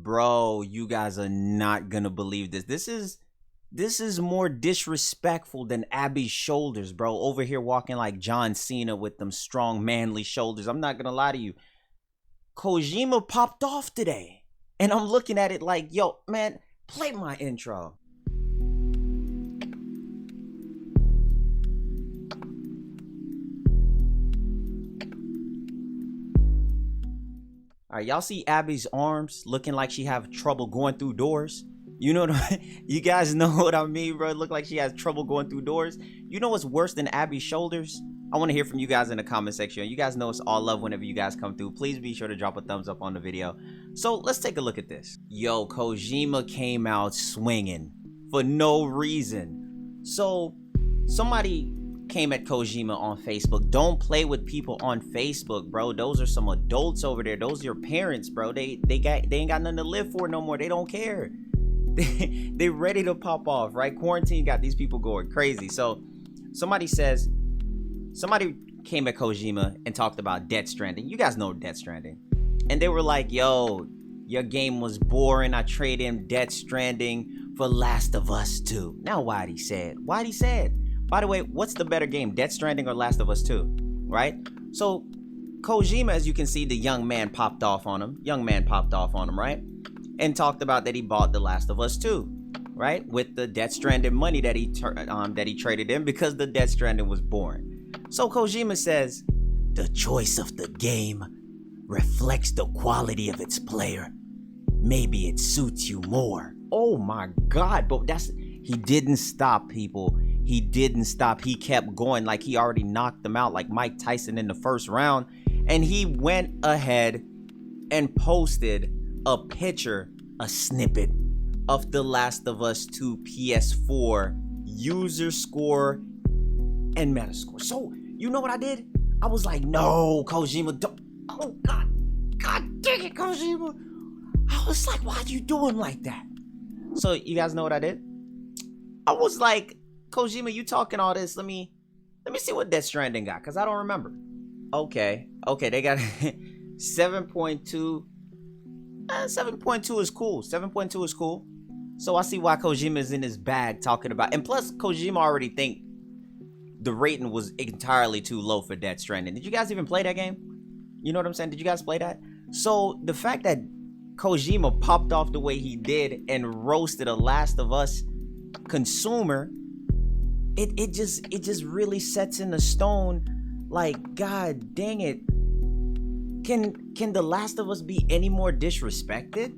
Bro, you guys are not gonna believe this. This is more disrespectful than Abby's shoulders, bro. Over here walking like John Cena with them strong, manly shoulders. I'm not gonna lie to you. Kojima popped off today. And I'm looking at it like, yo, man, play my intro. All right, y'all see Abby's arms looking like she have trouble going through doors? You know what you guys know what I mean, bro? It look like she has trouble going through doors. You know what's worse than Abby's shoulders? I want to hear from you guys in the comment section. You guys know it's all love whenever you guys come through. Please be sure to drop a thumbs up on the video. So let's take a look at this. Yo, Kojima came out swinging for no reason. So somebody came at Kojima on Facebook. Don't play with people on Facebook, bro. Those are some adults over there. Those are your parents, bro. They ain't got nothing to live for no more. They don't care. They ready to pop off, right? Quarantine got these people going crazy. So somebody came at Kojima and talked about Death Stranding. You guys know Death Stranding. And they were like, yo, your game was boring. I traded in Death Stranding for Last of Us 2. Now why'd he say it? By the way, what's the better game, Death Stranding or Last of Us 2, right? So Kojima, as you can see, the young man popped off on him, right? And talked about that he bought The Last of Us 2, right? With the Death Stranding money that he traded in because the Death Stranding was boring. So Kojima says, the choice of the game reflects the quality of its player. Maybe it suits you more. Oh my God, but he didn't stop, people. He didn't stop. He kept going like he already knocked them out like Mike Tyson in the first round. And he went ahead and posted a picture, a snippet of The Last of Us 2 PS4 user score and metascore. So you know what I did? I was like, no, Kojima, don't. Oh God dang it, Kojima. I was like, why you doing like that? So you guys know what I did? I was like, Kojima, you talking all this? Let me see what Death Stranding got, because I don't remember. Okay, they got 7.2. 7.2 is cool. 7.2 is cool. So I see why Kojima is in his bag talking about. And plus, Kojima already think the rating was entirely too low for Death Stranding. Did you guys even play that game? You know what I'm saying? Did you guys play that? So the fact that Kojima popped off the way he did and roasted a Last of Us consumer, it just really sets in the stone. Like, God dang it. Can The Last of Us be any more disrespected?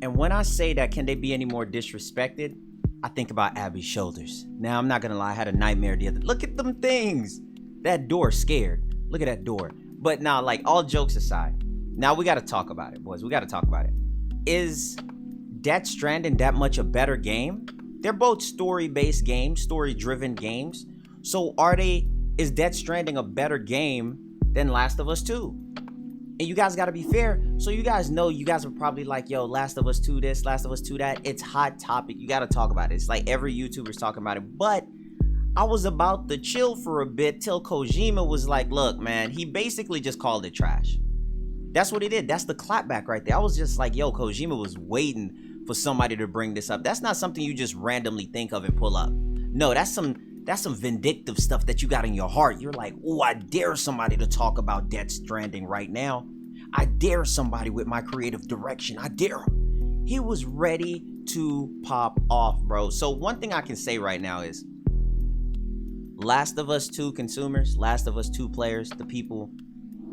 And when I say that, can they be any more disrespected? I think about Abby's shoulders. Now, I'm not gonna lie, I had a nightmare the other. Look at them things. That door scared. Look at that door. But now, like, all jokes aside, now we gotta talk about it, boys. We gotta talk about it. Is Death Stranding that much a better game? They're both story-based games, story-driven games. So is Death Stranding a better game than Last of Us 2? And you guys gotta be fair. So you guys know, you guys are probably like, yo, Last of Us 2 this, Last of Us 2 that. It's hot topic. You gotta talk about it. It's like every YouTuber's talking about it. But I was about to chill for a bit till Kojima was like, look, man, he basically just called it trash. That's what he did. That's the clapback right there. I was just like, yo, Kojima was waiting for somebody to bring this up. That's not something you just randomly think of and pull up. No, that's some vindictive stuff that you got in your heart. You're like, oh, I dare somebody to talk about Death Stranding right now. I dare somebody with my creative direction. I dare him. He was ready to pop off, bro. So one thing I can say right now is Last of Us 2 consumers, Last of Us 2 players, the people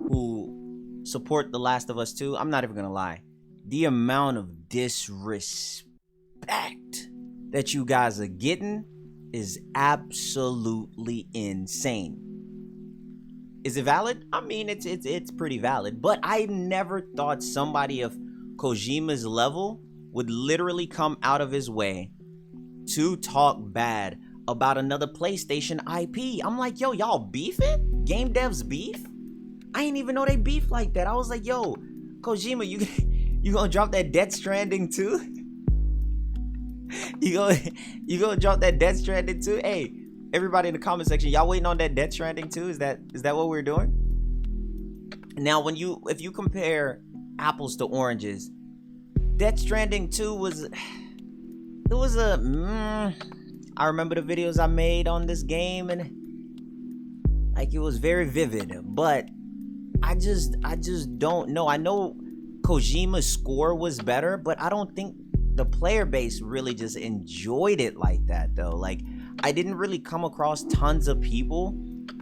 who support The Last of Us 2, I'm not even gonna lie. The amount of disrespect that you guys are getting is absolutely insane. Is it valid? I mean, it's pretty valid, but I never thought somebody of Kojima's level would literally come out of his way to talk bad about another PlayStation IP. I'm like, yo, y'all beefing? Game devs beef? I ain't even know they beef like that. I was like, yo, Kojima, you gonna drop that Death Stranding too? You gonna drop that Death Stranding too? Hey, everybody in the comment section, y'all waiting on that Death Stranding too? Is that what we're doing? Now, if you compare apples to oranges, Death Stranding 2 was, it was I remember the videos I made on this game, and like it was very vivid, but I just don't know. I know Kojima's score was better, but I don't think the player base really just enjoyed it like that though. Like I didn't really come across tons of people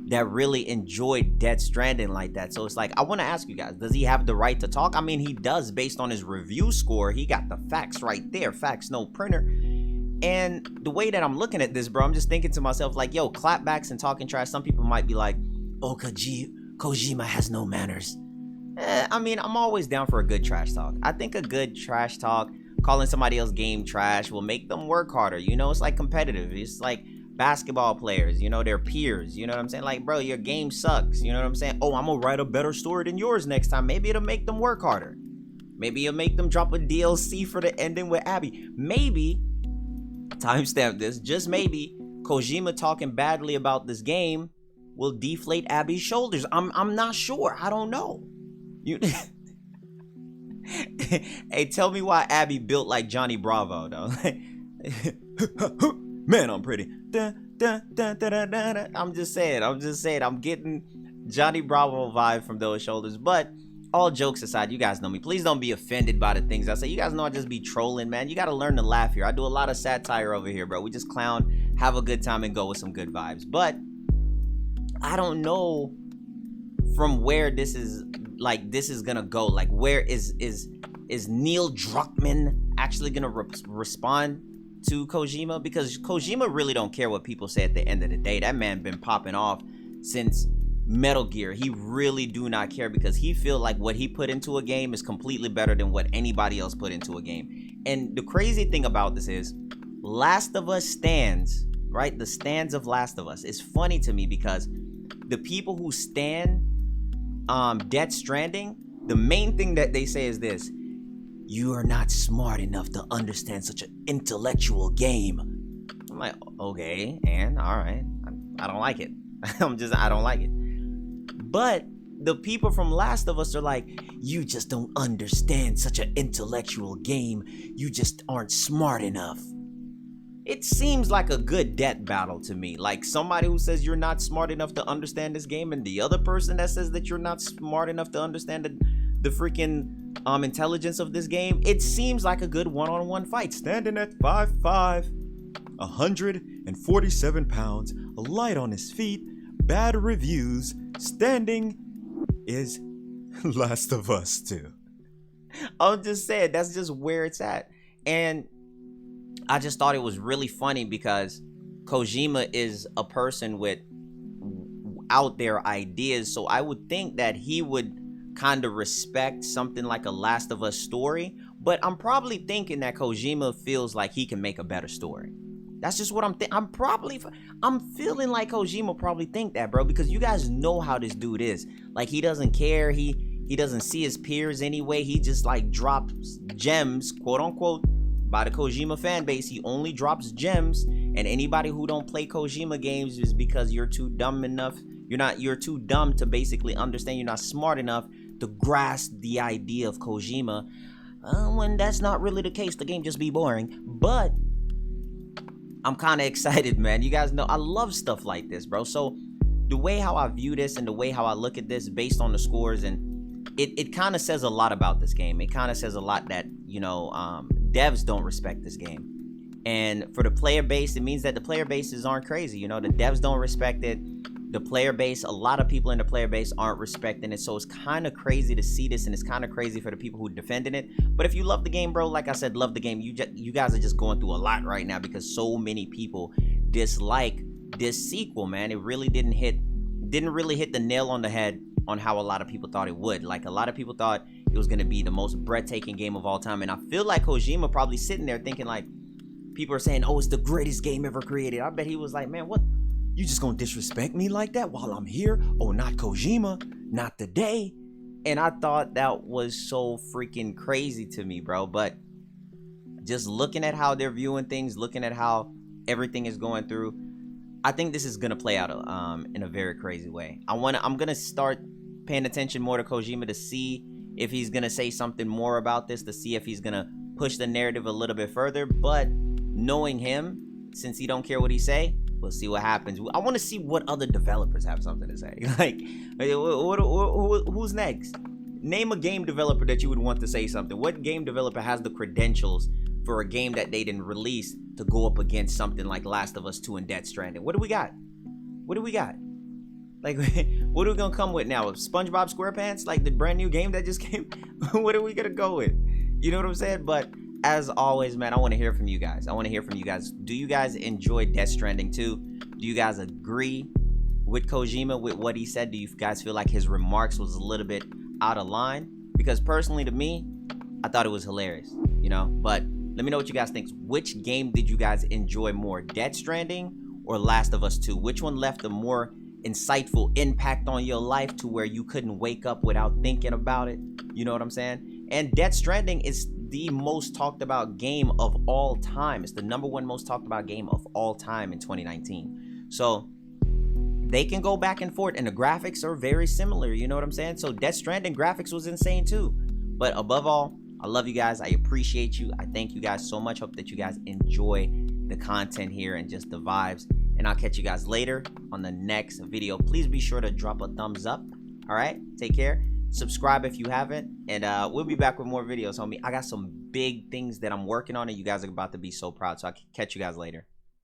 that really enjoyed Death Stranding like that. So it's like, I want to ask you guys, does he have the right to talk? I mean, he does based on his review score. He got the facts right there. Facts, no printer. And the way that I'm looking at this, bro, I'm just thinking to myself, like, yo, clapbacks and talking trash. Some people might be like, oh, Kojima has no manners. I mean, I'm always down for a good trash talk. I think a good trash talk, calling somebody else game trash, will make them work harder. You know, it's like competitive. It's like basketball players, you know, their peers. You know what I'm saying? Like, bro, your game sucks. You know what I'm saying? Oh, I'm gonna write a better story than yours next time. Maybe it'll make them work harder. Maybe it'll make them drop a DLC for the ending with Abby. Maybe, timestamp this, just maybe Kojima talking badly about this game will deflate Abby's shoulders. I'm not sure. I don't know. You Hey, tell me why Abby built like Johnny Bravo though. Man, I'm pretty. I'm just saying. I'm getting Johnny Bravo vibe from those shoulders. But all jokes aside, you guys know me. Please don't be offended by the things I say. You guys know I just be trolling, man. You got to learn to laugh here. I do a lot of satire over here, bro. We just clown, have a good time, and go with some good vibes. But I don't know from where this is gonna go. Like, where is Neil Druckmann actually gonna respond to Kojima? Because Kojima really don't care what people say at the end of the day. That man been popping off since Metal Gear. He really do not care, because he feel like what he put into a game is completely better than what anybody else put into a game. And the crazy thing about this is Last of Us stands, right? The stands of Last of Us is funny to me, because the people who stand Death Stranding, the main thing that they say is this: you are not smart enough to understand such an intellectual game. I'm like, okay, and all right, I don't like it. I don't like it. But the people from Last of Us are like, you just don't understand such an intellectual game. You just aren't smart enough. It seems like a good death battle to me. Like somebody who says you're not smart enough to understand this game, and the other person that says that you're not smart enough to understand the freaking intelligence of this game. It seems like a good one-on-one fight. Standing at 5'5", 147 pounds, light on his feet, bad reviews, standing is Last of Us 2. I'm just saying, that's just where it's at. And I just thought it was really funny, because Kojima is a person with out there ideas, so I would think that he would kind of respect something like a Last of Us story. But I'm probably thinking that Kojima feels like he can make a better story. That's just what I'm thinking. I'm feeling like Kojima probably think that, bro, because you guys know how this dude is. Like, he doesn't care. He doesn't see his peers anyway. He just like drops gems, quote unquote, by the Kojima fan base. He only drops gems, and anybody who don't play Kojima games is because you're too dumb enough. You're too dumb to basically understand. You're not smart enough to grasp the idea of Kojima. When that's not really the case, the game just be boring. But I'm kind of excited, man. You guys know I love stuff like this, bro. So the way how I view this and the way how I look at this based on the scores, and it kind of says a lot about this game. It kind of says a lot that, you know, devs don't respect this game. And for the player base, it means that the player bases aren't crazy. You know, the devs don't respect it. The player base, a lot of people in the player base aren't respecting it. So it's kind of crazy to see this, and it's kind of crazy for the people who are defending it. But if you love the game, bro, like I said, love the game. You guys are just going through a lot right now, because so many people dislike this sequel, man. It really didn't really hit the nail on the head on how a lot of people thought it would. Like, a lot of people thought it was going to be the most breathtaking game of all time. And I feel like Kojima probably sitting there thinking, like, people are saying, oh, it's the greatest game ever created. I bet he was like, man, what? You just gonna disrespect me like that while I'm here? Oh, not Kojima, not today. And I thought that was so freaking crazy to me, bro. But just looking at how they're viewing things, looking at how everything is going through, I think this is gonna play out in a very crazy way. I'm gonna start paying attention more to Kojima to see if he's gonna say something more about this, to see if he's gonna push the narrative a little bit further. But knowing him, since he don't care what he say, we'll see what happens. I want to see what other developers have something to say. Like, who's next? Name a game developer that you would want to say something. What game developer has the credentials for a game that they didn't release to go up against something like Last of Us 2 and Death Stranding? What do we got? What do we got? Like, what are we gonna come with now? SpongeBob SquarePants? Like the brand new game that just came? What are we gonna go with? You know what I'm saying? But as always, man, I want to hear from you guys. I want to hear from you guys. Do you guys enjoy Death Stranding 2? Do you guys agree with Kojima, with what he said? Do you guys feel like his remarks was a little bit out of line? Because personally, to me, I thought it was hilarious, you know? But let me know what you guys think. Which game did you guys enjoy more, Death Stranding or Last of Us 2? Which one left a more insightful impact on your life to where you couldn't wake up without thinking about it? You know what I'm saying? And Death Stranding is the most talked about game of all time. It's the #1 most talked about game of all time in 2019. So they can go back and forth, and the graphics are very similar. You know what I'm saying? So Death Stranding graphics was insane too. But above all, I love you guys. I appreciate you. I thank you guys so much. Hope that you guys enjoy the content here and just the vibes. And I'll catch you guys later on the next video. Please be sure to drop a thumbs up. All right? Take care. Subscribe if you haven't. And we'll be back with more videos, homie. I got some big things that I'm working on, and you guys are about to be so proud. So I'll catch you guys later.